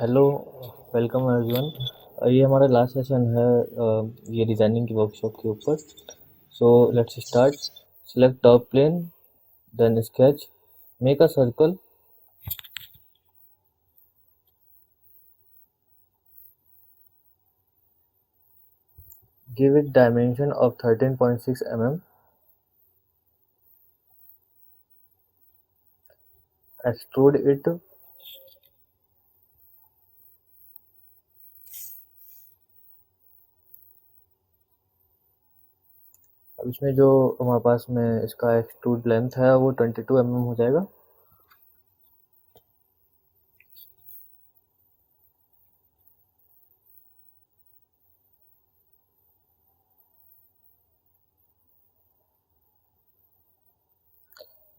Hello, welcome everyone. ये हमारा last session है ये डिज़ाइनिंग की वर्कशॉप के ऊपर। So let's start. Select top plane, then sketch, make a circle, give it dimension of 13.6 mm, extrude it, अब इसमें जो हमारे पास में इसका एक्सट्रूड लेंथ है वो 22 mm हो जाएगा।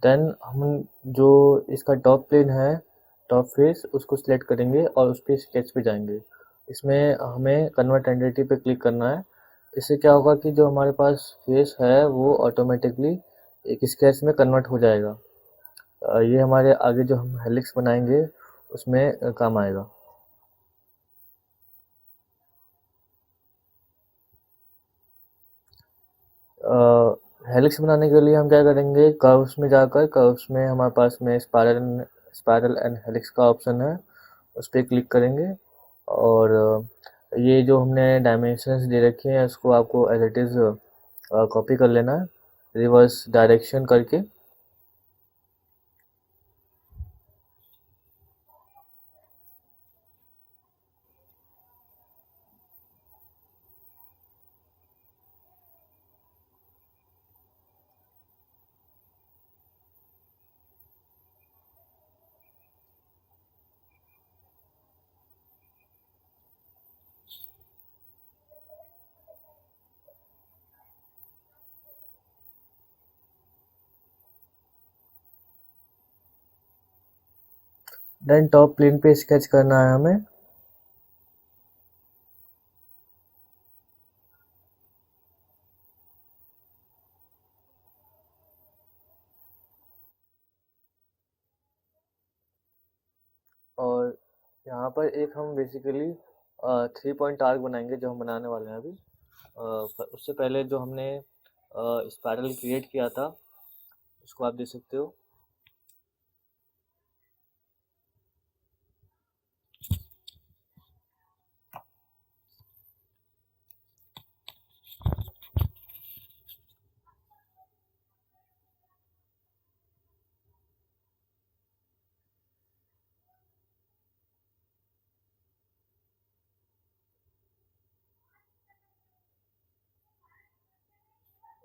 देन हम जो इसका टॉप प्लेन है, टॉप फेस, उसको सिलेक्ट करेंगे और उस पर स्केच पे जाएंगे। इसमें हमें कन्वर्ट एंटिटी पे क्लिक करना है। इससे क्या होगा कि जो हमारे पास फेस है वो ऑटोमेटिकली एक स्केच में कन्वर्ट हो जाएगा। ये हमारे आगे जो हम हेलिक्स बनाएंगे उसमें काम आएगा। हेलिक्स बनाने के लिए हम क्या करेंगे, कर्व्स में जाकर कर्व्स में हमारे पास में स्पाइरल एंड हेलिक्स का ऑप्शन है, उस पर क्लिक करेंगे। और ये जो हमने डायमेंशंस दे रखे हैं उसको आपको एज इट इज़ कॉपी कर लेना है रिवर्स डायरेक्शन करके। देन टॉप प्लेन पे स्केच करना है हमें। और यहाँ पर एक हम बेसिकली 3 पॉइंट आर्क बनाएंगे जो हम बनाने वाले हैं अभी। उससे पहले जो हमने स्पाइरल क्रिएट किया था उसको आप देख सकते हो।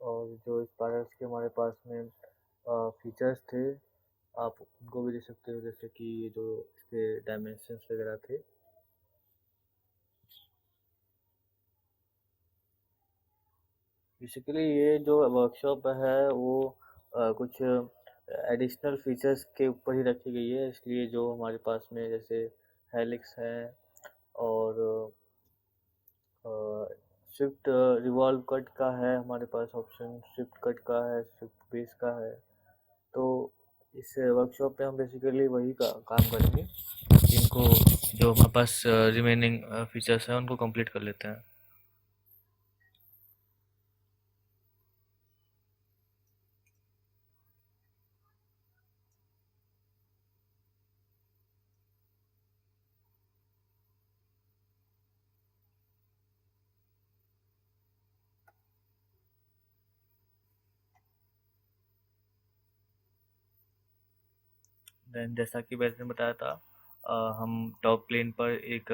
और जो स्पाइरल्स के हमारे पास में फीचर्स थे आप उनको भी देख सकते हो, जैसे कि ये जो इसके डायमेंशंस वगैरह थे। बेसिकली ये जो वर्कशॉप है वो कुछ एडिशनल फीचर्स के ऊपर ही रखी गई है, इसलिए जो हमारे पास में जैसे हेलिक्स है और स्विफ्ट रिवॉल्व कट का है हमारे पास ऑप्शन, स्विफ्ट कट का है, स्विफ्ट बेस का है। तो इस वर्कशॉप पे हम बेसिकली वही काम करेंगे जिनको जो हमारे पास रिमेनिंग फीचर्स हैं उनको कंप्लीट कर लेते हैं। देन जैसा कि वैसे बताया था हम टॉप प्लेन पर एक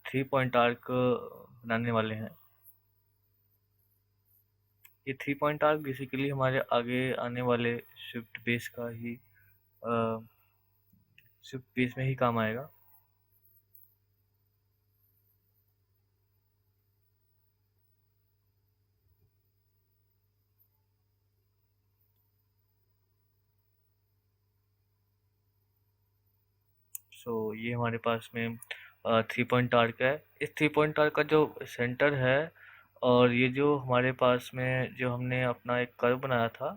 3 पॉइंट आर्क बनाने वाले हैं। ये 3 पॉइंट आर्क बेसिकली हमारे आगे आने वाले स्विफ्ट बेस का ही स्विफ्ट बेस में ही काम आएगा। सो ये हमारे पास में 3 पॉइंट आर्क है। इस 3 पॉइंट आर्क का जो सेंटर है और ये जो हमारे पास में जो हमने अपना एक कर्व बनाया था,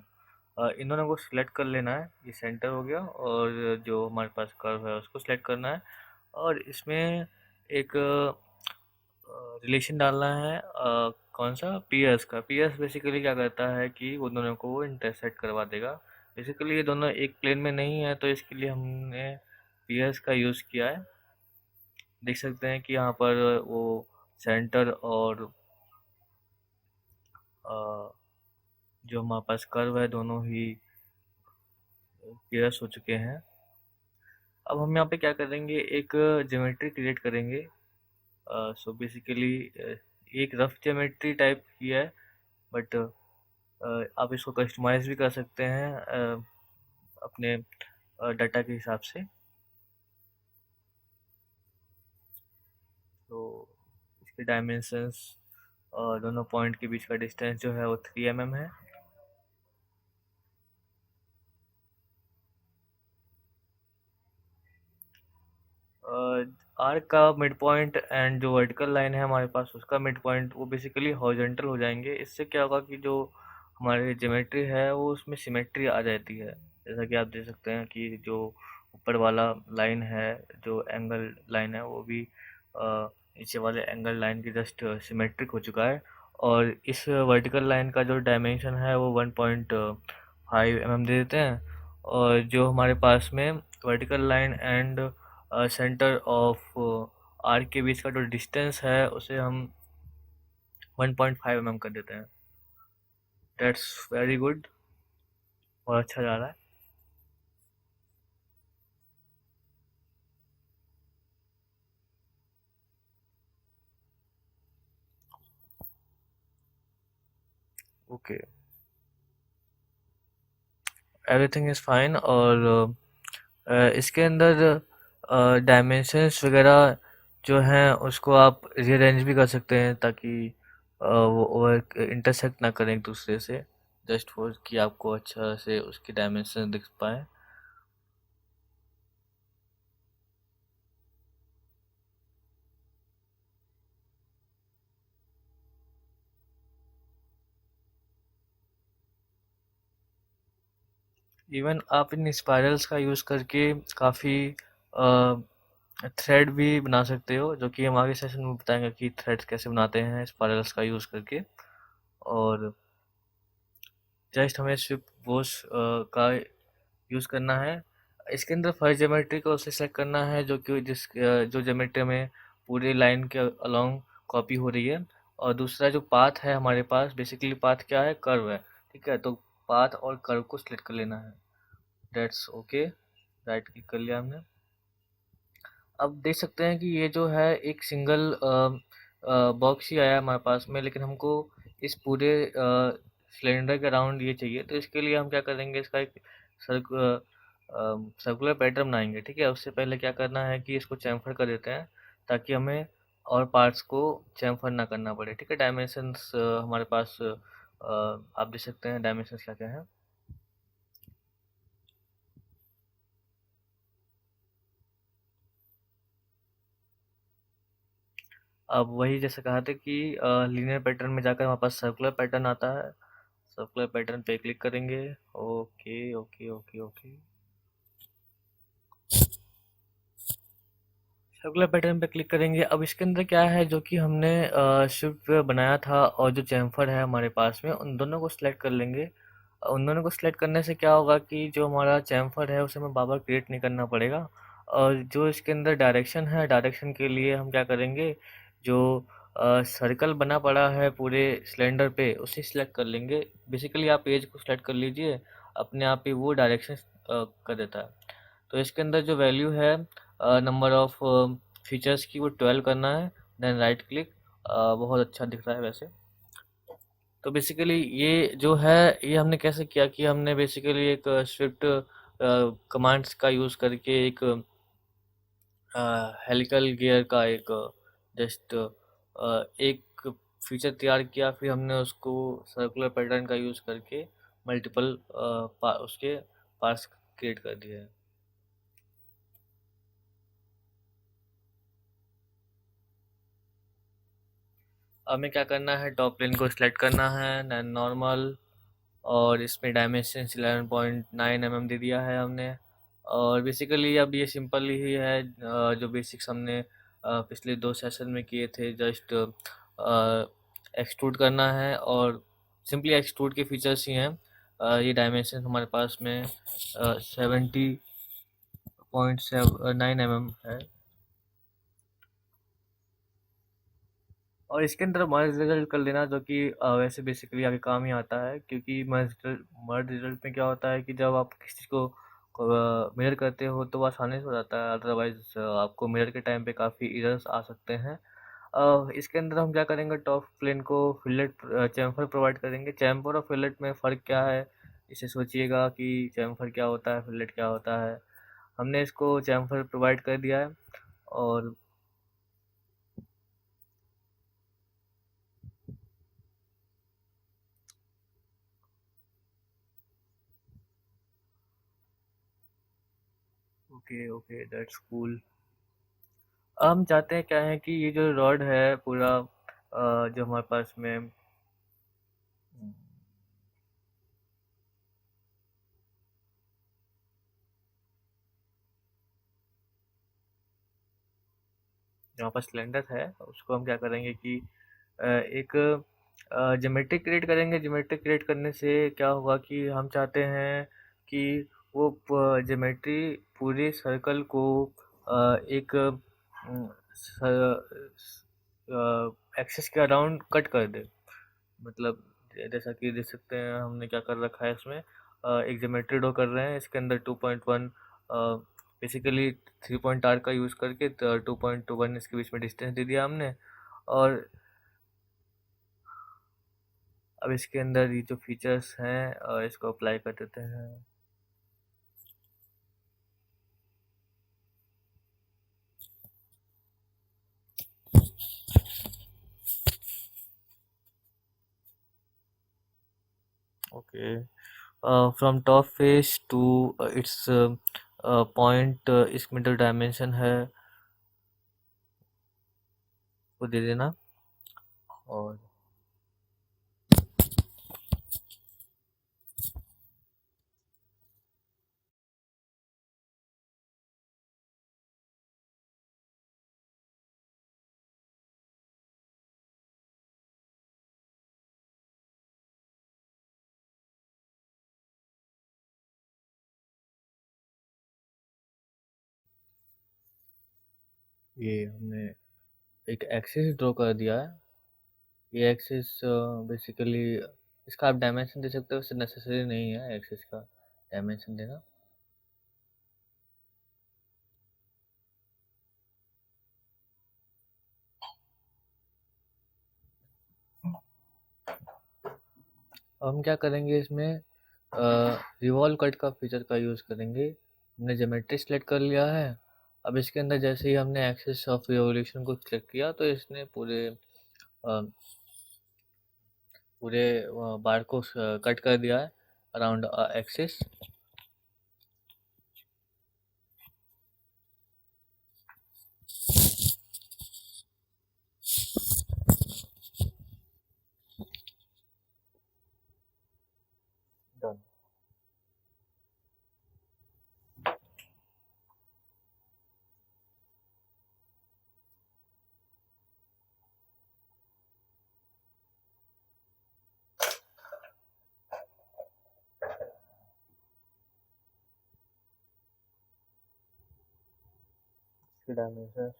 इन दोनों को सिलेक्ट कर लेना है। ये सेंटर हो गया और जो हमारे पास कर्व है उसको सिलेक्ट करना है। और इसमें एक रिलेशन डालना है कौन सा पीएस का। पीएस बेसिकली क्या करता है कि वो दोनों को इंटरसेक्ट करवा देगा। बेसिकली ये दोनों एक प्लेन में नहीं है, तो इसके लिए हमने पीएस का यूज़ किया है। देख सकते हैं कि यहाँ पर वो सेंटर और अ, जो हमारे पास कर्व है दोनों ही पीएस हो चुके हैं। अब हम यहाँ पे क्या करेंगे, एक ज्योमेट्री क्रिएट करेंगे। सो बेसिकली एक रफ ज्योमेट्री टाइप की है, बट आप इसको कस्टमाइज भी कर सकते हैं अपने डाटा के हिसाब से। तो इसके डायमेंशंस और दोनों पॉइंट के बीच का डिस्टेंस जो है वो 3 mm है। आर्क का मिड पॉइंट एंड जो वर्टिकल लाइन है हमारे पास उसका मिड पॉइंट वो बेसिकली हॉरिजॉन्टल हो जाएंगे। इससे क्या होगा कि जो हमारी ज्योमेट्री है वो उसमें सिमेट्री आ जाती है। जैसा कि आप देख सकते हैं कि जो ऊपर वाला लाइन है, जो एंगल लाइन है, वो भी नीचे वाले एंगल लाइन की जस्ट सिमेट्रिक हो चुका है। और इस वर्टिकल लाइन का जो डायमेंशन है वो 1.5 mm दे देते हैं। और जो हमारे पास में vertical line and centre of arc के बीच का जो डिस्टेंस है उसे हम 1.5 mm कर देते हैं। दैट्स वेरी गुड, और अच्छा जा रहा है। Okay, everything is fine. और इसके अंदर डायमेंशंस वगैरह जो हैं उसको आप रीअरेंज भी कर सकते हैं ताकि वो ओवर इंटरसेक्ट ना करें एक दूसरे से, जस्ट फॉर कि आपको अच्छा से उसकी डायमेंशन दिख पाए। इवन आप इन स्पायरल्स का यूज़ करके काफ़ी थ्रेड भी बना सकते हो, जो कि हम आगे सेशन में बताएंगे कि थ्रेड्स कैसे बनाते हैं स्पायरल्स का यूज़ करके। और जस्ट हमें स्विफ्ट वॉश का यूज़ करना है। इसके अंदर फर्स्ट ज्योमेट्री को उसे सेलेक्ट करना है जो कि जो ज्योमेट्री में पूरी लाइन के अलोंग कॉपी हो रही है। और दूसरा जो पाथ है हमारे पास, बेसिकली पाथ क्या है, कर्व है। ठीक है, तो पाथ और कर्व को सिलेक्ट कर लेना है। दैट्स ओके, राइट क्लिक कर लिया हमने। अब देख सकते हैं कि ये जो है एक सिंगल बॉक्स ही आया हमारे पास में, लेकिन हमको इस पूरे सिलेंडर के अराउंड ये चाहिए। तो इसके लिए हम क्या करेंगे, इसका एक सर्कुलर पैटर्न बनाएंगे। ठीक है, उससे पहले क्या करना है कि इसको चैम्फर कर देते हैं ताकि हमें और पार्ट्स को चैम्फर ना करना पड़े। ठीक है, डायमेंशंस हमारे पास आप देख सकते हैं डायमेंशंस क्या क्या हैं। अब वही जैसे कहा था कि लीनियर पैटर्न में जाकर हमारे पास सर्कुलर पैटर्न आता है। सर्कुलर पैटर्न पे क्लिक करेंगे। Okay okay okay okay, circular pattern पे क्लिक करेंगे। अब इसके अंदर क्या है, जो कि हमने शिफ्ट बनाया था और जो चैम्फर है हमारे पास में, उन दोनों को सिलेक्ट कर लेंगे। उन दोनों को सिलेक्ट करने से क्या होगा कि जो हमारा चैम्फर है उसे हमें बार बार क्रिएट नहीं करना पड़ेगा। और जो इसके अंदर डायरेक्शन है, डायरेक्शन के लिए हम क्या करेंगे, जो सर्कल बना पड़ा है पूरे सिलेंडर पे उसे सिलेक्ट कर लेंगे। बेसिकली आप एज को सिलेक्ट कर लीजिए, अपने आप ही वो डायरेक्शन कर देता है। तो इसके अंदर जो वैल्यू है नंबर ऑफ फीचर्स की, वो 12 करना है। Then right click. बहुत अच्छा दिख रहा है वैसे। तो बेसिकली ये जो है, ये हमने कैसे किया कि हमने बेसिकली एक स्विफ्ट कमांड्स का यूज़ करके एक हेलिकल गियर का एक जस्ट एक फीचर तैयार किया। फिर हमने उसको सर्कुलर पैटर्न का यूज़ करके मल्टीपल उसके पार्ट्स क्रिएट कर दिए हैं। हमें क्या करना है, टॉप प्लेन को सिलेक्ट करना है, देन नॉर्मल, और इसमें डायमेंशन 11.9 mm दे दिया है हमने। और बेसिकली अब ये सिंपल ही है, जो बेसिक्स हमने पिछले 2 सेशन में किए थे। जस्ट एक्सट्रूड करना है और सिंपली एक्सट्रूड के फीचर्स ही हैं। ये डायमेंशन हमारे पास में 70.9 है, और इसके अंदर मर्ज रिजल्ट कर लेना, जो कि वैसे बेसिकली आगे काम ही आता है, क्योंकि मर्ज रिजल्ट में क्या होता है कि जब आप किसी चीज़ को मिरर करते हो तो वो आसानी से हो जाता है, अदरवाइज आपको मिरर के टाइम पे काफ़ी एरर्स आ सकते हैं। इसके अंदर हम क्या करेंगे, टॉप प्लेन को फिलेट चैम्फर प्रोवाइड करेंगे। चैम्फर और फिलेट में फ़र्क क्या है, इसे सोचिएगा कि चैम्फर क्या होता है, फिलेट क्या होता है। हमने इसको चैम्फर प्रोवाइड कर दिया है। और ओके ओके, दैट्स कूल। हम चाहते हैं क्या है कि ये जो रॉड है पूरा, जो हमारे पास में जो हमारे पास सिलेंडर है, उसको हम क्या करेंगे कि एक ज्योमेट्री क्रिएट करेंगे। ज्योमेट्री क्रिएट करने से क्या होगा कि हम चाहते हैं कि वो ज्योमेट्री पूरे सर्कल को एक एक्सिस के अराउंड कट कर दे। मतलब जैसा कि देख सकते हैं हमने क्या कर रखा है इसमें, एक ज्योमेट्री ड्रॉ कर रहे हैं। इसके अंदर 2.1 बेसिकली 3 पॉइंट आर का यूज़ करके 2.1 इसके बीच में डिस्टेंस दे दिया हमने। और अब इसके अंदर ये जो फीचर्स हैं इसको अप्लाई कर देते हैं। Okay, from top face to its point, इस मिडल डायमेंशन है वो दे देना। और ये हमने एक एक्सिस ड्रॉ कर दिया है। ये एक्सिस बेसिकली इसका आप डायमेंशन दे सकते हो, उससे नेसेसरी नहीं है एक्सिस का डायमेंशन देना। अब हम क्या करेंगे इसमें, रिवॉल्व कट का फीचर का यूज़ करेंगे। हमने ज्योमेट्री सेलेक्ट कर लिया है। अब इसके अंदर जैसे ही हमने एक्सिस ऑफ रिवॉल्यूशन को सेलेक्ट किया तो इसने पूरे बार को कट कर दिया है अराउंड एक्सिस। डन। इसके डायमेंशन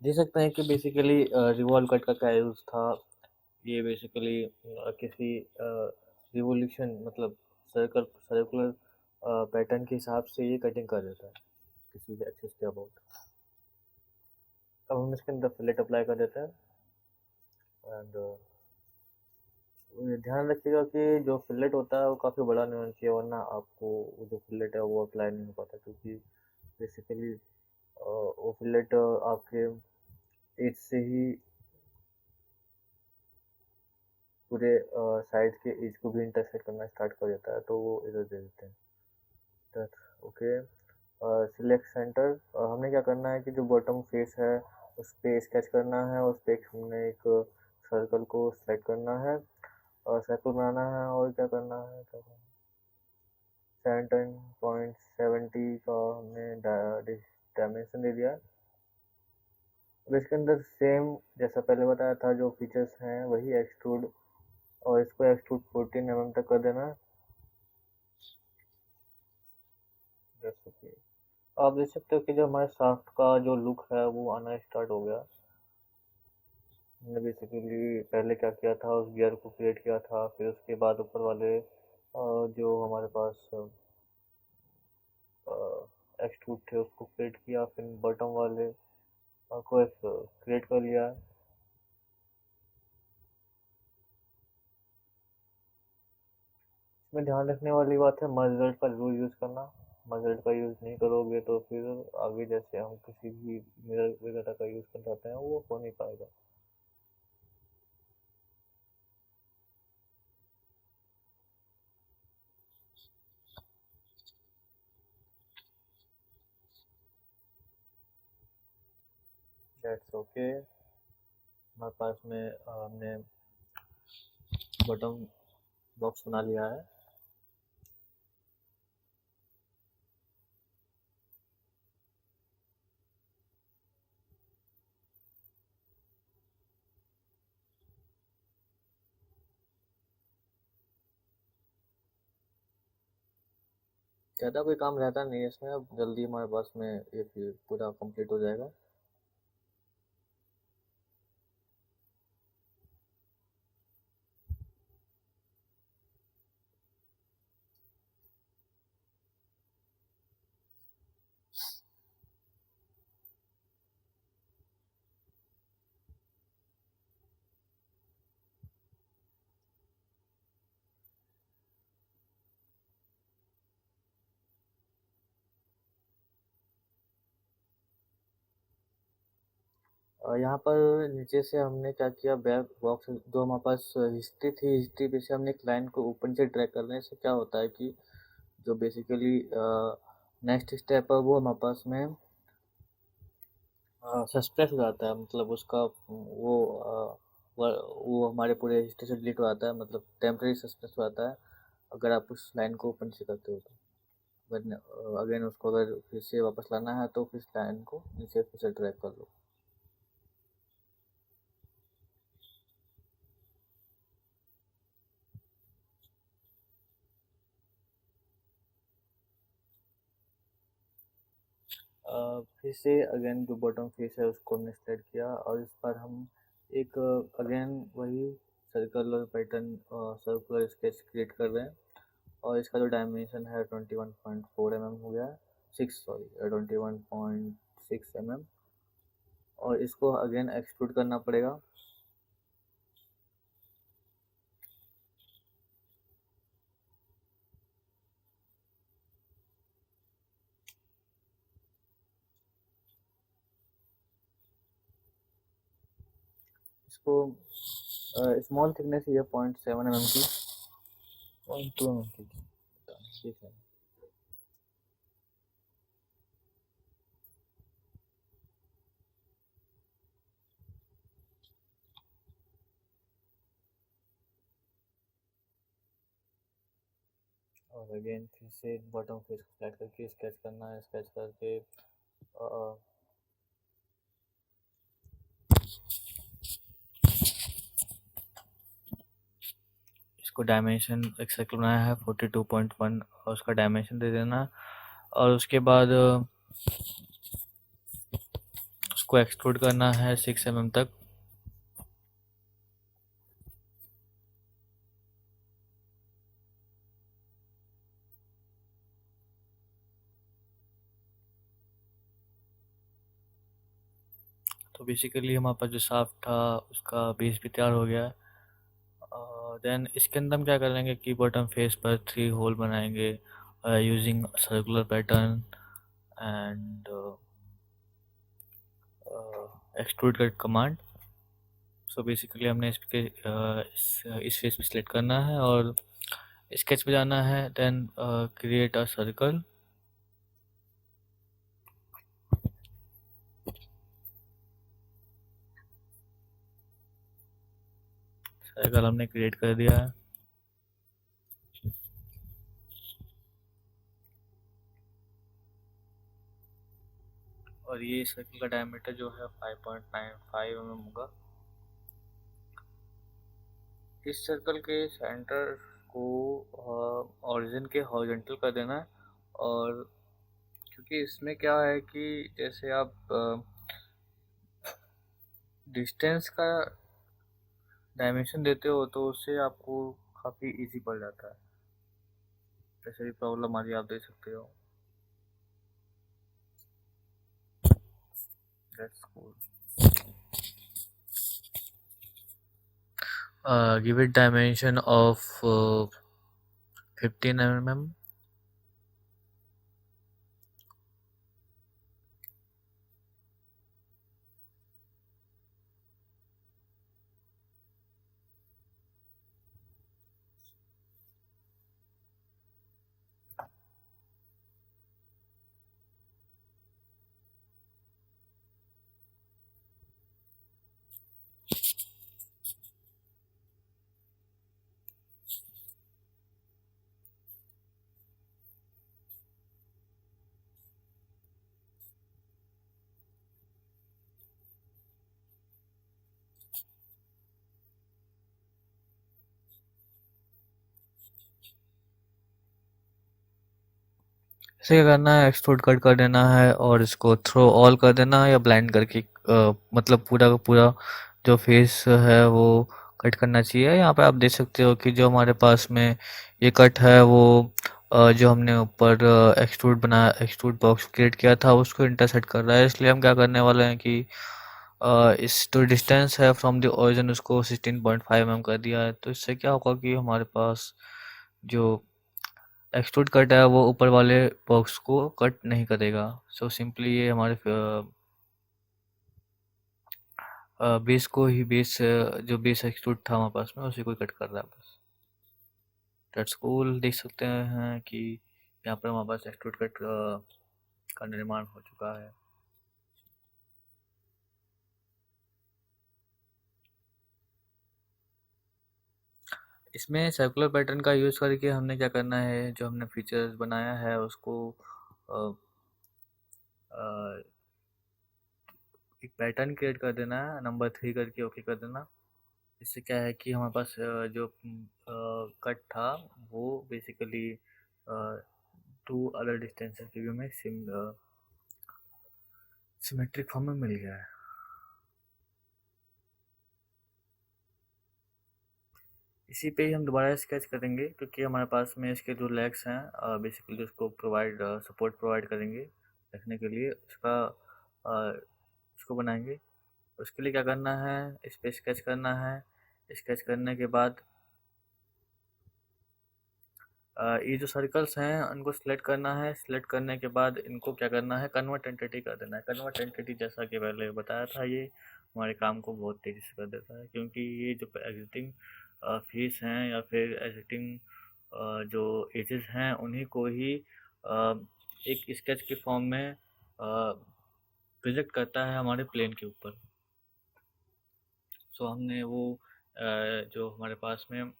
देख सकते हैं कि बेसिकली रिवॉल्व कट का क्या यूज़ था। ये बेसिकली किसी रिवोल्यूशन मतलब सर्कुलर पैटर्न के हिसाब से ये कटिंग कर देता है किसी भी एक्सिस के अबाउट। अब हम इसके अंदर फिलेट अप्लाई कर देते हैं। एंड ध्यान रखिएगा कि जो फिलेट होता है वो काफ़ी बड़ा नहीं होना चाहिए, वरना आपको वो जो फिलेट है वो अप्लाई नहीं हो पाता, क्योंकि बेसिकली वो फिलेट आपके एज से ही पूरे साइड के एज को भी इंटरसेक्ट करना स्टार्ट कर देता है, तो वो इधर दे देते हैं। Okay, select centre. हमने क्या करना है कि जो बॉटम फेस है उस पे स्केच करना है, उस पे हमने एक सर्कल को सेलेक्ट करना है और सर्कल बनाना है। और क्या करना है, 17.70 का हमने डायमेंशन दे दिया। अब इसके अंदर सेम जैसा पहले बताया था जो फीचर्स हैं वही एक्सट्रूड, और इसको एक्सट्रूड 14 mm तक कर देना। जैसे कि आप देख सकते हो कि जो हमारे शाफ्ट का जो लुक है वो आना स्टार्ट हो गया। हमने बेसिकली पहले क्या किया था, उस गियर को क्रिएट किया था, फिर उसके बाद ऊपर वाले जो हमारे पास एक्सट्रूड थे उसको क्रिएट किया, फिर बॉटम वाले को क्रिएट कर लिया। इसमें ध्यान रखने वाली बात है मर्जर्ड का जरूर यूज़ करना। मर्जर्ड का यूज़ नहीं करोगे तो फिर आगे जैसे हम किसी भी मिरर वगैरह का यूज़ कर जाते हैं वो हो नहीं पाएगा। That's okay. हमारे पास में हमने बटन बॉक्स बना लिया है। ज़्यादा कोई काम रहता नहीं है इसमें, अब जल्दी हमारे पास में ये फिर पूरा कंप्लीट हो जाएगा। यहाँ पर नीचे से हमने क्या किया, बैक बॉक्स जो हमारे पास हिस्ट्री थी, हिस्ट्री पे से हमने एक लाइन को ऊपर नीचे ड्रैग करने से क्या होता है कि जो बेसिकली नेक्स्ट स्टेप है वो हमारे पास में सस्पेंस हो जाता है, मतलब उसका वो हमारे पूरे हिस्ट्री से डिलीट हो जाता है, मतलब टेम्परेरी सस्पेंस हो जाता है अगर आप उस लाइन को ओपन से करते हो तो। अगेन उसको अगर फिर से वापस लाना है तो फिर इस लाइन को नीचे फिर से ड्रैग कर लो। फिर से अगेन जो बॉटम फेस है उसको हमने सेलेक्ट किया और इस पर हम एक अगेन वही circular pattern circular sketch create कर रहे हैं, और इसका जो डायमेंशन है 21.4 mm हो गया, 21.6 mm, और इसको अगेन एक्सट्रूड करना पड़ेगा। इसको स्मॉल थिकनेस ही है 0.7 mm की, 0.2 mm की, ठीक है। और अगेन फिर से बॉटम फेस को सेलेक्ट करके स्केच करना है, स्केच करके इसको डायमेंशन एक सर्कल बनाया है 42.1 और उसका डायमेंशन दे देना, और उसके बाद उसको एक्सट्रूड करना है 6 mm तक। तो बेसिकली हमारे पास जो शाफ्ट था उसका बेस भी तैयार हो गया है। देन इसके अंदर हम क्या करेंगे कि बॉटम फेस पर 3 होल बनाएंगे using circular pattern and extrude cut command. So basically हमने इस फेस पे सिलेक्ट करना है और स्केच पे जाना है, then create a circle. Circle हमने क्रिएट कर दिया है। और ये सर्कल का डायमीटर जो है 5.95 mm होगा। इस सर्कल के सेंटर को ओरिजिन के हॉरिजॉन्टल कर देना है। और क्योंकि इसमें क्या है कि जैसे आप डिस्टेंस का डायमेंशन देते हो तो उससे आपको काफ़ी इजी पड़ जाता है। जैसे भी प्रॉब्लम आ रही है आप देख सकते हो। That's cool. Give it dimension of 15 mm. इसे क्या करना है, एक्सट्रूड कट कर देना है और इसको थ्रो ऑल कर देना है या ब्लाइंड करके मतलब पूरा का पूरा जो फेस है वो कट करना चाहिए। यहाँ पे आप देख सकते हो कि जो हमारे पास में ये कट है वो जो हमने ऊपर एक्सट्रूड बॉक्स क्रिएट किया था उसको इंटरसेक्ट कर रहा है। इसलिए हम क्या करने वाले हैं कि इस जो डिस्टेंस है फ्रॉम द ओरिजिन उसको 16.5 mm कर दिया है। तो इससे क्या होगा कि हमारे पास जो एक्सट्रूड कट है वो ऊपर वाले बॉक्स को कट नहीं करेगा। सो सिंपली ये हमारे बेस को ही जो बेस एक्सट्रूड था हमारे पास में उसी को कट कर रहा है बस। That's cool. देख सकते हैं कि यहाँ पर हमारे पास एक्सट्रूड कट का निर्माण हो चुका है। इसमें सर्कुलर पैटर्न का यूज़ करके हमने क्या करना है, जो हमने फीचर्स बनाया है उसको अ, अ, एक पैटर्न क्रिएट कर देना है, नंबर 3 करके ओके कर देना। इससे क्या है कि हमारे पास जो कट था वो बेसिकली 2 अलग डिस्टेंसेस के भी हमें सिमेट्रिक फॉर्म में मिल गया है। इसी पे ही हम दोबारा स्केच करेंगे क्योंकि हमारे पास में इसके जो लेग्स हैं बेसिकली उसको सपोर्ट प्रोवाइड करेंगे रखने के लिए उसको बनाएंगे। उसके लिए क्या करना है, इस पे स्केच करना है। स्केच करने के बाद ये जो सर्कल्स हैं उनको सिलेक्ट करना है। सिलेक्ट करने के बाद इनको क्या करना है, कन्वर्ट एंटिटी कर देना है। कन्वर्ट एंटिटी जैसा कि पहले बताया था, ये हमारे काम को बहुत तेज़ी से कर देता है क्योंकि ये जो एग्जिटिंग फेस हैं या फिर एग्जिटिंग जो एजेस हैं उन्हीं को ही एक स्केच के फॉर्म में प्रोजेक्ट करता है हमारे प्लेन के ऊपर। सो हमने वो जो हमारे पास में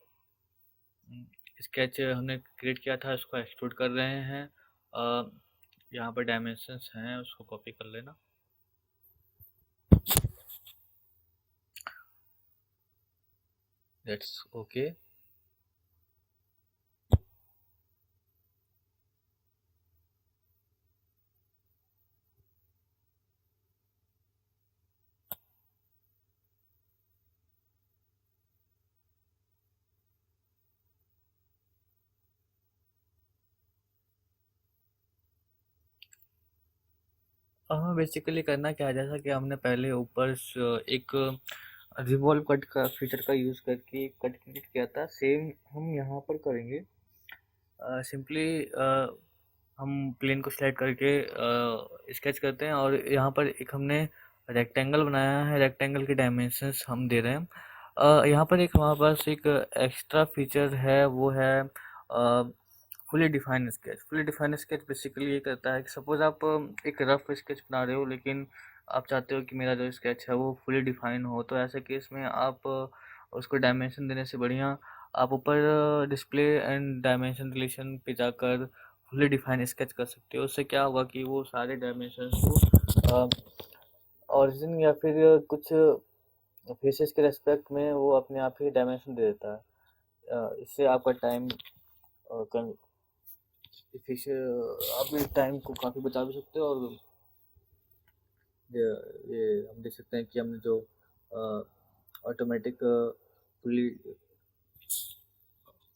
स्केच हमने क्रिएट किया था उसको एक्सट्रूड कर रहे हैं। यहाँ पर डायमेंशंस हैं उसको कॉपी कर लेना। That's okay. हमें बेसिकली करना क्या है, जैसा कि हमने पहले ऊपर एक रिवॉल्व कट का फीचर का यूज़ करके कट क्रिएट किया था, सेम हम यहाँ पर करेंगे। सिंपली हम प्लेन को सिलेक्ट करके स्केच करते हैं और यहाँ पर एक हमने रेक्टेंगल बनाया है। रेक्टेंगल के डायमेंशंस हम दे रहे हैं। यहाँ पर एक हमारे पास एक एक्स्ट्रा फीचर है, वो है fully defined sketch. Fully defined sketch basically ये करता है कि सपोज आप एक रफ स्केच बना रहे हो लेकिन आप चाहते हो कि मेरा जो स्केच है वो फुली डिफाइन हो, तो ऐसे केस में आप उसको डायमेंशन देने से बढ़िया आप ऊपर डिस्प्ले एंड डायमेंशन रिलेशन पे जाकर फुली डिफाइन स्केच कर सकते हो। उससे क्या होगा कि वो सारे डायमेंशन को ओरिजिन या फिर कुछ फेसेस के रेस्पेक्ट में वो अपने आप ही डायमेंशन दे देता है। इससे आपका टाइम आप इस टाइम को काफ़ी बचा भी सकते हो। और ये हम देख सकते हैं कि हमने जो ऑटोमेटिक फुली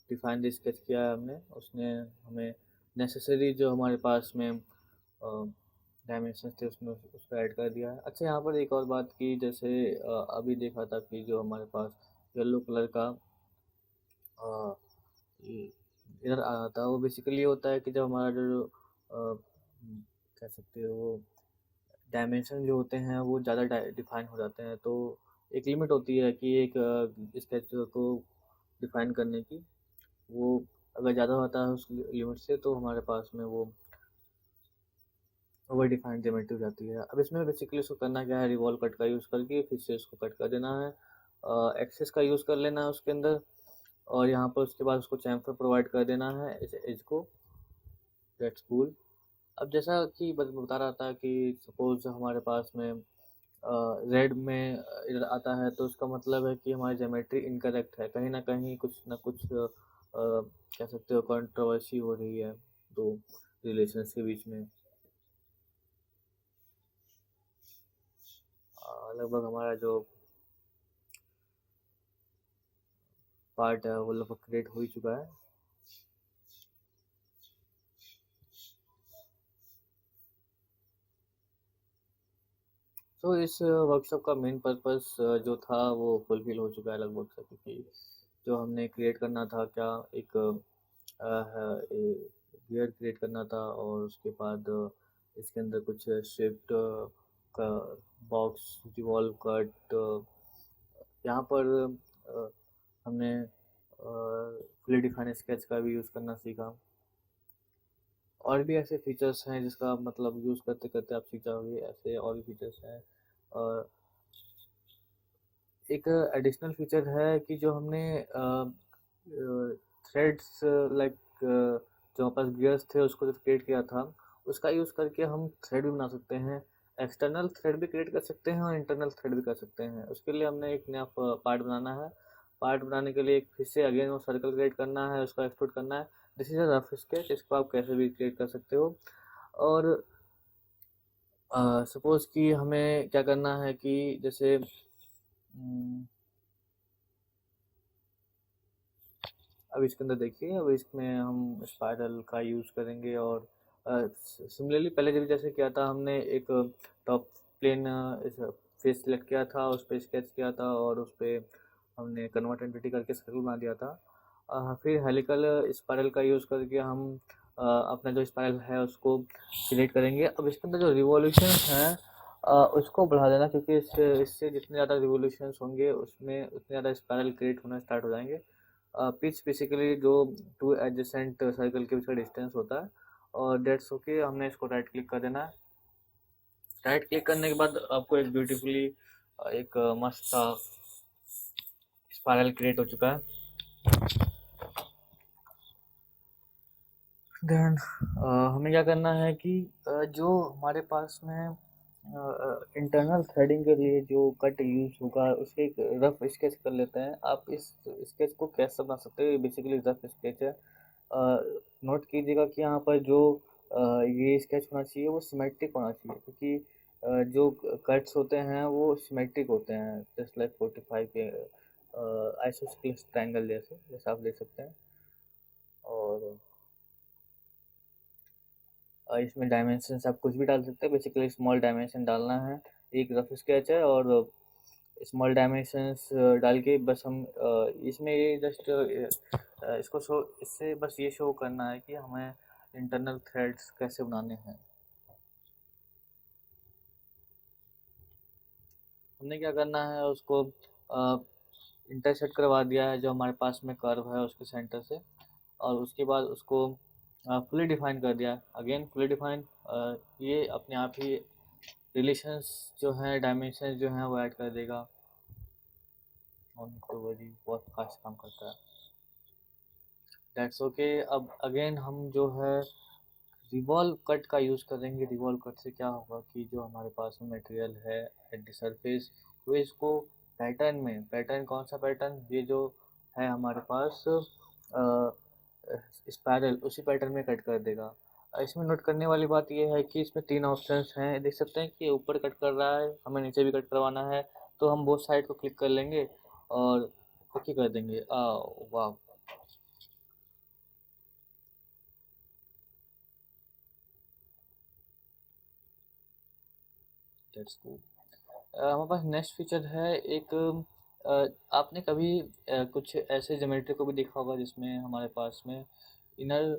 डिफाइंड स्केच किया है हमने, उसने हमें नेसेसरी जो हमारे पास में डायमेंशन थे उसमें उसको ऐड कर दिया है। अच्छा, यहाँ पर एक और बात की, जैसे अभी देखा था कि जो हमारे पास येलो कलर का इधर आ रहा था, वो बेसिकली होता है कि जब हमारा जो कह सकते हो वो डायमेंशन जो होते हैं वो ज़्यादा डिफाइन हो जाते हैं, तो एक लिमिट होती है कि एक स्केच को डिफाइन करने की, वो अगर ज़्यादा होता है उस लिमिट से तो हमारे पास में वो ओवर डिफाइंड ज्योमेट्री हो जाती है। अब इसमें बेसिकली उसको करना क्या है, रिवॉल्व कट का यूज़ करके फिर से उसको कट कर देना है, एक्सेस का यूज़ कर लेना है उसके अंदर, और यहाँ पर उसके बाद उसको चैम्फर प्रोवाइड कर देना है इस एज को। That's cool. अब जैसा कि बता रहा था कि सपोज हमारे पास में रेड में इधर आता है, तो उसका मतलब है कि हमारी ज्योमेट्री इनकरेक्ट है, कहीं ना कहीं कुछ ना कुछ कह सकते हो कंट्रोवर्सी हो रही है दो रिलेशंस के बीच में। लगभग हमारा जो पार्ट है वो लगभग क्रिएट हो ही चुका है। तो इस वर्कशॉप का मेन पर्पस जो था वो फुलफिल हो चुका है लगभग से, क्योंकि जो हमने क्रिएट करना था क्या, एक गियर क्रिएट करना था, और उसके बाद इसके अंदर कुछ शिफ्ट का बॉक्स रिवॉल्व कट, यहाँ पर हमने फुली डिफाइन स्केच का भी यूज़ करना सीखा। और भी ऐसे फीचर्स हैं जिसका मतलब यूज़ करते करते आप सीख जाओगे, ऐसे और भी फीचर्स हैं। और एक एडिशनल फीचर है कि जो हमने थ्रेड्स लाइक जो हमारे पास गियर्स थे उसको जो क्रिएट किया था, उसका यूज़ करके हम थ्रेड भी बना सकते हैं। एक्सटर्नल थ्रेड भी क्रिएट कर सकते हैं और इंटरनल थ्रेड भी कर सकते हैं। उसके लिए हमने एक नया पार्ट बनाना है। पार्ट बनाने के लिए एक फिर से अगेन वो सर्कल क्रिएट करना है, उसको एक्सट्रूड करना है। This is a rough sketch, इसको आप कैसे भी क्रिएट कर सकते हो। और सपोज़ कि हमें क्या करना है कि जैसे अब इसके अंदर देखिए, अब इसमें हम स्पाइरल का यूज़ करेंगे, और सिमिलरली पहले जब जैसे किया था हमने एक टॉप प्लेन फेस सेलेक्ट किया था, उस पर स्केच किया था, और उस पर हमने कन्वर्ट एंटिटी करके सर्कल बना दिया था। फिर हेलिकल स्पाइरल का यूज़ करके हम अपना जो स्पाइरल है उसको क्रिएट करेंगे। अब इसके अंदर जो रिवॉल्यूशन है उसको बढ़ा देना, क्योंकि इससे इससे जितने ज़्यादा रिवॉल्यूशंस होंगे उसमें उतने ज़्यादा स्पाइरल क्रिएट होना स्टार्ट हो जाएंगे। पिच बेसिकली जो टू एडजेसेंट सर्कल के बीच का डिस्टेंस होता है, और डेट्स ओके। हमने इसको राइट क्लिक कर देना है। राइट क्लिक करने के बाद आपको एक ब्यूटीफुली एक मस्त सा स्पाइरल क्रिएट हो चुका है। देन हमें क्या करना है कि जो हमारे पास में इंटरनल थ्रेडिंग के लिए जो कट यूज होगा उसके एक रफ स्केच कर लेते हैं। आप इस स्केच को कैसे बना सकते हो, ये बेसिकली रफ स्केच है। नोट कीजिएगा कि यहाँ पर जो ये स्केच होना चाहिए वो सिमेट्रिक होना चाहिए, क्योंकि जो कट्स होते हैं वो सिमेट्रिक होते हैं, जस्ट लाइक 45 के आइसोस्केलेस ट्रायंगल जैसे जैसा आप देख सकते हैं। और इसमें डायमेंशन आप कुछ भी डाल सकते हैं, बेसिकली स्मॉल डायमेंशन डालना है। एक रफ स्केच है, और स्मॉल डायमेंशंस डाल के बस हम इसमें ये जस्ट इसको शो, इससे बस ये शो करना है कि हमें इंटरनल थ्रेड्स कैसे बनाने हैं। हमने क्या करना है, उसको इंटरसेक्ट करवा दिया है जो हमारे पास में कर्व है उसके सेंटर से, और उसके बाद उसको फुली डिफाइन कर दिया। अगेन फुली डिफाइन, ये अपने आप ही रिलेशंस जो हैं, डायमेंशन जो हैं वो ऐड कर देगा। तो वही बहुत फास्ट काम करता है। That's okay. अब अगेन हम जो है रिवॉल्व कट का यूज़ करेंगे। रिवॉल्व कट से क्या होगा कि जो हमारे पास में मटेरियल है एट द सरफेस, वो इसको पैटर्न में, पैटर्न कौन सा पैटर्न, ये जो है हमारे पास स्पायरल, उसी पैटर्न में कट कर देगा। इसमें नोट करने वाली बात ये है कि इसमें 3 ऑप्शंस हैं, देख सकते हैं कि ऊपर कट कर रहा है, हमें नीचे भी कट करवाना है, तो हम बोथ साइड को क्लिक कर लेंगे और ओके कर देंगे। वाह, दैट्स कूल। हमारे पास नेक्स्ट फीचर है एक, आपने कभी कुछ ऐसे ज्योमेट्री को भी देखा होगा जिसमें हमारे पास में इनर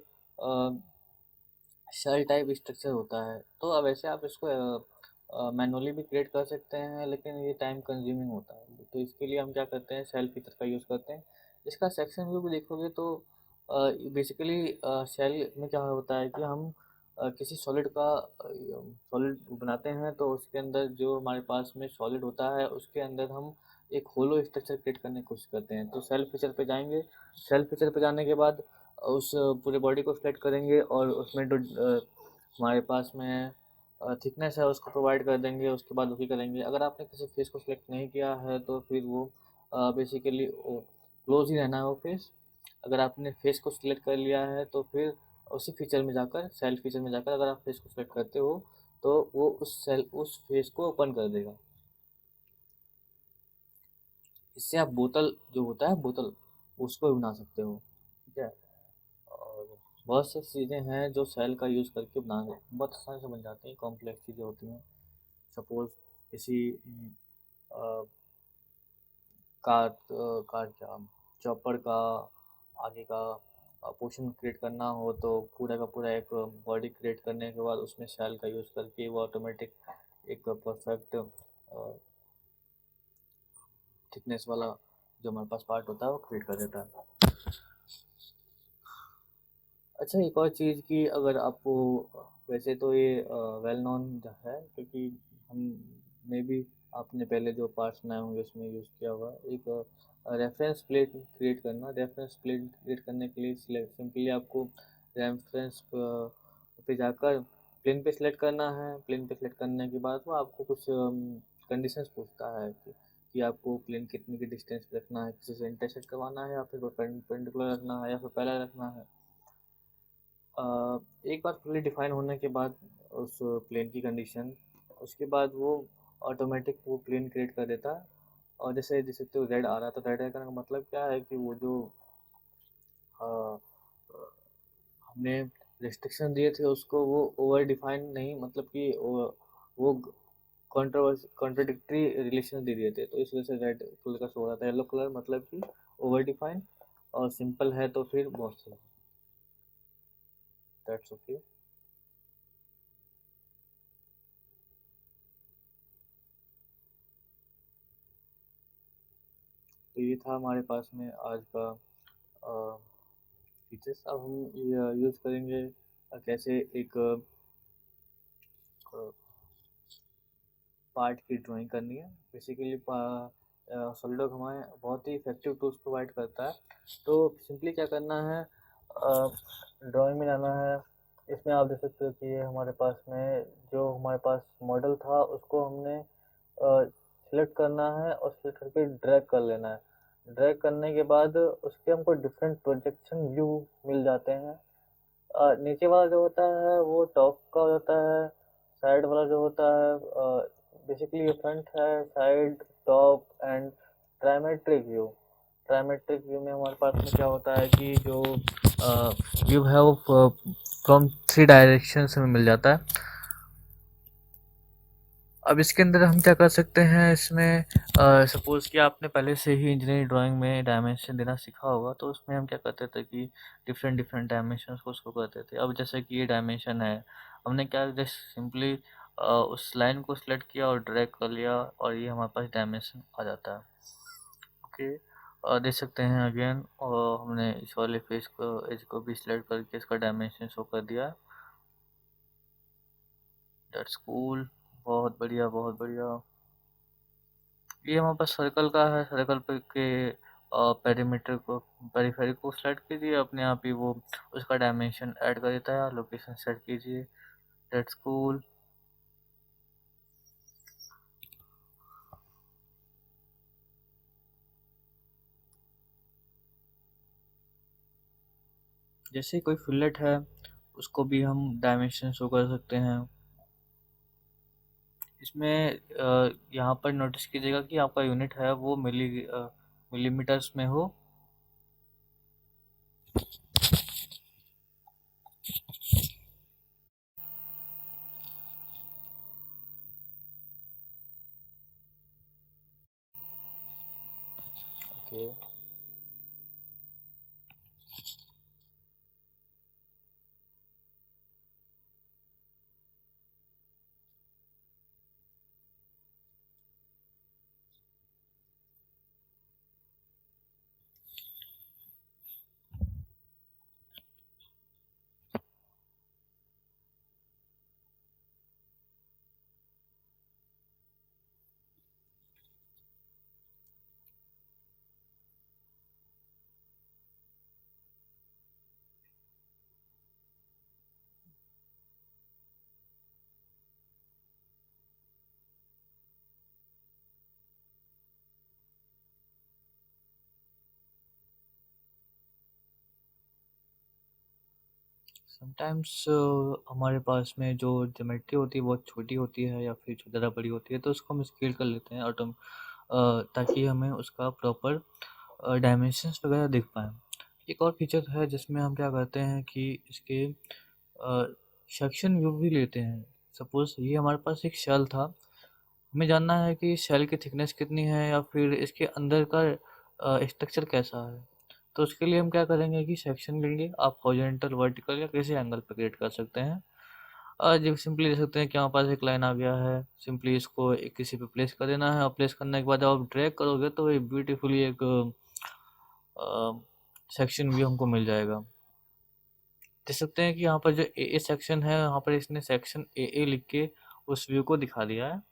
शेल टाइप स्ट्रक्चर होता है। तो अब ऐसे आप इसको मैनुअली भी क्रिएट कर सकते हैं, लेकिन ये टाइम कंज्यूमिंग होता है। तो इसके लिए हम क्या करते हैं, शेल फीचर का यूज़ करते हैं। इसका सेक्शन व्यू भी देखोगे तो बेसिकली शेल में क्या होता है कि हम किसी सॉलिड का सॉलिड बनाते हैं, तो उसके अंदर जो हमारे पास में सॉलिड होता है उसके अंदर हम एक होलो स्ट्रक्चर क्रिएट करने की कोशिश करते हैं। तो शेल फीचर पे जाएंगे, शेल फीचर पे जाने के बाद उस पूरे बॉडी को सेलेक्ट करेंगे और उसमें जो हमारे पास में थिकनेस है उसको प्रोवाइड कर देंगे। उसके बाद ओके करेंगे। अगर आपने किसी फेस को सिलेक्ट नहीं किया है तो फिर वो बेसिकली क्लोज ही रहना है वो फेस। अगर आपने फेस को सिलेक्ट कर लिया है तो फिर उसी फीचर में जाकर, सेल फीचर में जाकर अगर आप फेस को सिलेक्ट करते हो तो वो उस फेस को ओपन कर देगा। इससे आप बोतल जो होता है, बोतल, उसको भी बना सकते हो। ठीक है। और बहुत सी चीज़ें हैं जो सेल का यूज़ करके बना, बहुत आसानी से बन जाती हैं। कॉम्प्लेक्स चीज़ें होती हैं, सपोज किसी अ, कार क्या, चॉपर का आगे का पोर्शन क्रिएट करना हो तो पूरा का पूरा एक बॉडी क्रिएट करने के बाद उसमें सेल का यूज़ करके वो ऑटोमेटिक एक परफेक्ट थिकनेस वाला जो हमारे पास पार्ट होता है वो क्रिएट कर देता है। अच्छा, एक और चीज़ कि अगर आपको, वैसे तो ये वेल नोन है, क्योंकि हम में भी आपने पहले जो पार्ट्स बनाए होंगे उसमें यूज़ किया होगा, एक रेफरेंस प्लेट क्रिएट करना। रेफरेंस प्लेट क्रिएट करने के लिए सिंपली आपको रेफरेंस पे जाकर प्लेन पे सिलेक्ट करना है। प्लेन पे सिलेक्ट करने के बाद वो आपको कुछ कंडीशंस पूछता है कि आपको प्लेन कितने की डिस्टेंस पे रखना है, किसी से इंटरसेक्ट करवाना है या फिर परपेंडिकुलर रखना है या फिर पैरेलल रखना है। एक बार फुल्ली डिफाइन होने के बाद उस प्लेन की कंडीशन, उसके बाद वो ऑटोमेटिक वो प्लेन क्रिएट कर देता है। और जैसे जैसे तो रेड आ रहा है, तो रेड करने का मतलब क्या है कि वो जो अ, हमने रिस्ट्रिक्शन दिए थे उसको वो ओवर डिफाइन नहीं, मतलब कि वो कॉन्ट्रोडिक्टरी रिलेशन दे दिए थे, तो इस वजह से रेड कलर का शो हो रहा था। येलो कलर मतलब कि ओवर डिफाइन, और सिंपल है तो फिर बहुत सही। That's okay. तो ये था हमारे पास में आज का फीचर्स। अब हम यूज़ करेंगे कैसे एक पार्ट की ड्राइंग करनी है। बेसिकली सॉलिडवर्क हमें बहुत ही इफेक्टिव टूल्स प्रोवाइड करता है। तो सिंपली क्या करना है, ड्राइंग में जाना है। इसमें आप देख सकते हो कि ये हमारे पास में जो हमारे पास मॉडल था उसको हमने सिलेक्ट करना है और सिलेक्ट करके ड्रैग कर लेना है। ड्रैग करने के बाद उसके हमको डिफरेंट प्रोजेक्शन व्यू मिल जाते हैं। नीचे वाला जो होता है वो टॉप का होता है। साइड वाला जो होता है, बेसिकली ये फ्रंट है, side, top and trimetric view. Trimetric view में हमारे पास में क्या होता है कि जो व्यू है वो फ्रॉम 3 डायरेक्शंस में मिल जाता है। अब इसके अंदर हम क्या कर सकते हैं, इसमें सपोज़ कि आपने पहले से ही इंजीनियरिंग ड्राइंग में डायमेंशन देना सीखा होगा, तो उसमें हम क्या करते थे कि डिफरेंट डिफरेंट डायमेंशंस को उसको करते थे। अब जैसे कि ये डायमेंशन है, हमने क्या जस्ट सिंपली उस लाइन को सिलेक्ट किया और ड्रैग कर लिया और ये हमारे पास डायमेंशन आ जाता है। ओके। देख सकते हैं अगेन, और हमने इस वाले फेस को, एज को भी सिलेक्ट करके इसका डायमेंशन शो कर दिया। That's cool. बहुत बढ़िया, बहुत बढ़िया। ये हमारे पास सर्कल का है, सर्कल पे के पेरीमीटर को पेरीफेरी को सेलेक्ट कीजिए, अपने आप ही वो उसका डायमेंशन ऐड कर देता है। लोकेशन सेट कीजिए, दैट्स कूल। जैसे कोई फिलेट है उसको भी हम डायमेंशन शो कर सकते हैं। इसमें यहाँ पर नोटिस कीजिएगा कि आपका यूनिट है वो मिलीमीटर्स में हो। ओके, समटाइम्स हमारे पास में जो ज्योमेट्री होती है बहुत छोटी होती है या फिर ज़्यादा बड़ी होती है, तो उसको हम स्केल कर लेते हैं ताकि हमें उसका प्रॉपर डायमेंशंस वगैरह दिख पाएँ। एक और फीचर है जिसमें हम क्या करते हैं कि इसके सेक्शन व्यू भी लेते हैं। सपोज़ ये हमारे पास एक शेल था, हमें जानना है कि शेल की थिकनेस कितनी है या फिर इसके अंदर का स्ट्रक्चर कैसा है। तो उसके लिए हम क्या करेंगे कि सेक्शन लेंगे, आप हॉरिजॉन्टल, वर्टिकल या किसी एंगल पे क्रिएट कर सकते हैं। जो सिंपली देख सकते हैं कि हमारे पास एक लाइन आ गया है, सिंपली इसको एक किसी पे प्लेस कर देना है और प्लेस करने के बाद जब आप ड्रैग करोगे तो ये ब्यूटीफुली एक सेक्शन व्यू हमको मिल जाएगा। देख सकते हैं कि यहाँ पर जो ए सेक्शन है, यहाँ पर इसने सेक्शन ए लिख के उस व्यू को दिखा दिया है।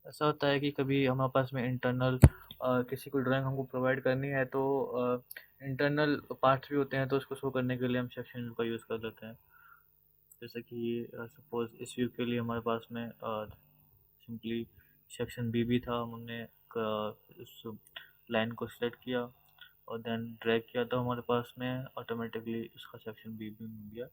ऐसा होता है कि कभी हमारे पास में इंटरनल किसी को ड्राइंग हमको प्रोवाइड करनी है तो इंटरनल पार्ट्स भी होते हैं, तो उसको शो करने के लिए हम सेक्शन व्यू का यूज़ कर लेते हैं। जैसे कि सपोज इस व्यू के लिए हमारे पास में सिंपली सेक्शन बी था, हमने उस लाइन को सिलेक्ट किया और देन ड्रैग किया तो हमारे पास में ऑटोमेटिकली उसका सेक्शन बी भी मिल गया।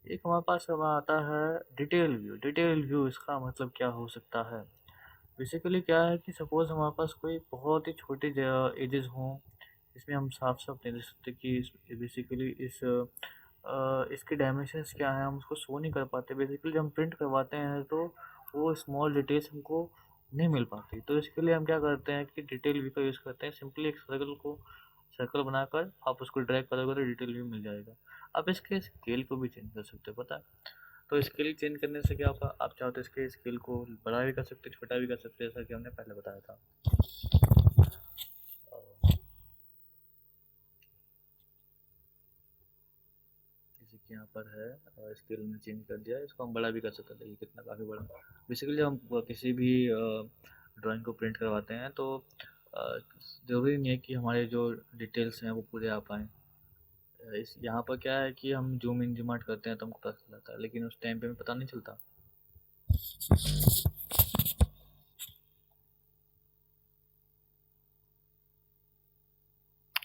एक हमारे पास अब आता है डिटेल व्यू। डिटेल व्यू इसका मतलब क्या हो सकता है? बेसिकली क्या है कि सपोज़ हमारे पास कोई बहुत ही छोटे एजेस हों, इसमें हम साफ साफ नहीं देख सकते कि बेसिकली इसके डायमेंशंस क्या हैं, हम उसको शो नहीं कर पाते। बेसिकली जब हम प्रिंट करवाते हैं तो वो स्मॉल डिटेल्स हमको नहीं मिल पाती, तो इसके लिए हम क्या करते हैं कि डिटेल व्यू का यूज़ करते हैं। सिंपली एक सर्कल बनाकर आप उसको ड्रैग करोगे तो डिटेल व्यू मिल जाएगा। आप इसके स्केल को भी चेंज कर सकते हो, पता है? तो स्केल चेंज करने से क्या होगा, आप चाहो तो इसके स्केल को बड़ा भी कर सकते हो, छोटा भी कर सकते हो, जैसा कि हमने पहले बताया था। जैसे कि यहाँ पर है स्केल में चेंज कर दिया, इसको हम बड़ा भी कर सकते हैं। देखिए कितना काफ़ी बड़ा। बेसिकली हम किसी भी ड्राइंग को प्रिंट करवाते हैं तो ज़रूरी नहीं है कि हमारे जो डिटेल्स हैं वो पूरे आ पाएँ। इस यहाँ पर क्या है कि हम जूम इन जूम आउट करते हैं तो हमको पता चल जाता है, लेकिन उस टाइम पे हमें पता नहीं चलता।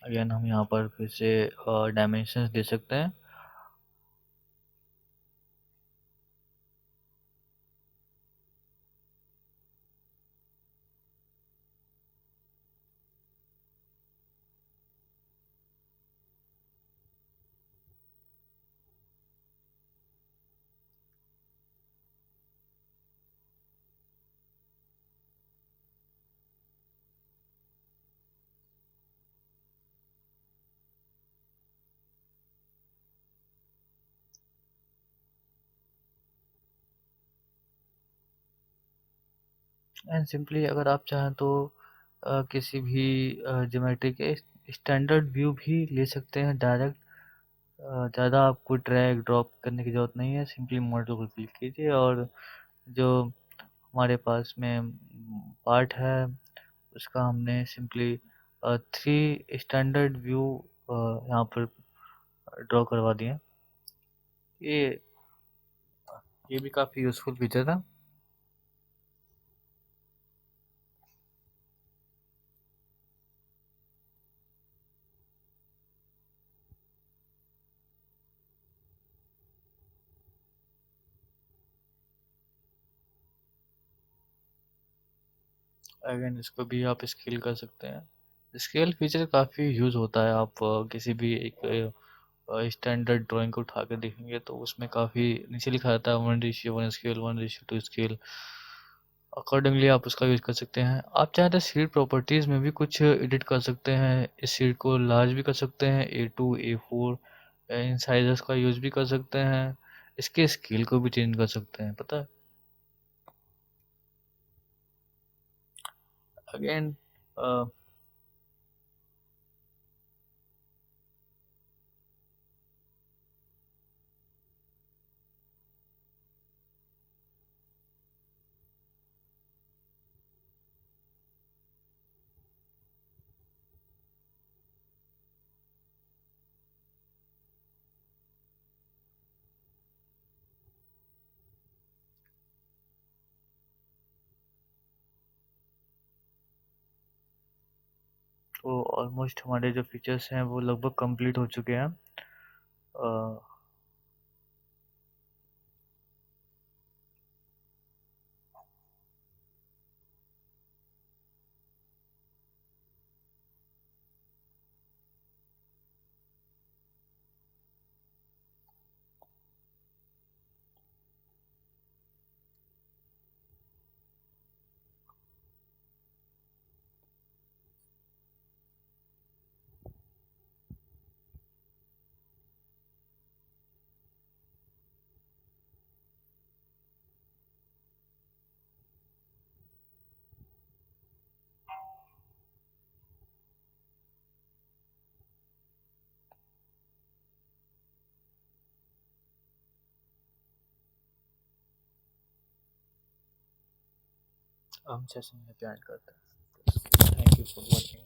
अगेन हम यहाँ पर फिर से डायमेंशंस दे सकते हैं। एंड सिंपली अगर आप चाहें तो किसी भी ज्योमेट्री के स्टैंडर्ड व्यू भी ले सकते हैं डायरेक्ट। ज़्यादा आपको ड्रैग ड्रॉप करने की ज़रूरत नहीं है, सिंपली मॉडल को क्लिक कीजिए और जो हमारे पास में पार्ट है उसका हमने सिंपली 3 स्टैंडर्ड व्यू यहाँ पर ड्रॉ करवा दिए। ये ये भी काफ़ी यूज़फुल फीचर था। अगेन इसको भी आप स्केल कर सकते हैं। स्केल फीचर काफ़ी यूज़ होता है। आप किसी भी एक स्टैंडर्ड ड्राइंग को उठा कर देखेंगे तो उसमें काफ़ी नीचे लिखा रहता है 1:1 स्केल, 1:2 स्केल। अकॉर्डिंगली आप उसका यूज़ कर सकते हैं। आप चाहें तो सीड प्रॉपर्टीज़ में भी कुछ एडिट कर सकते हैं। इस सीड को लार्ज भी कर सकते हैं, A2, A4 इन साइज़ेस का यूज़ भी कर सकते हैं। इसके स्केल को भी चेंज कर सकते हैं, पता है। अगेन तो ऑलमोस्ट हमारे जो फीचर्स हैं वो लगभग कंप्लीट हो चुके हैं। अ, हम सेशन में ज्वाइन करते हैं। Thank you for watching.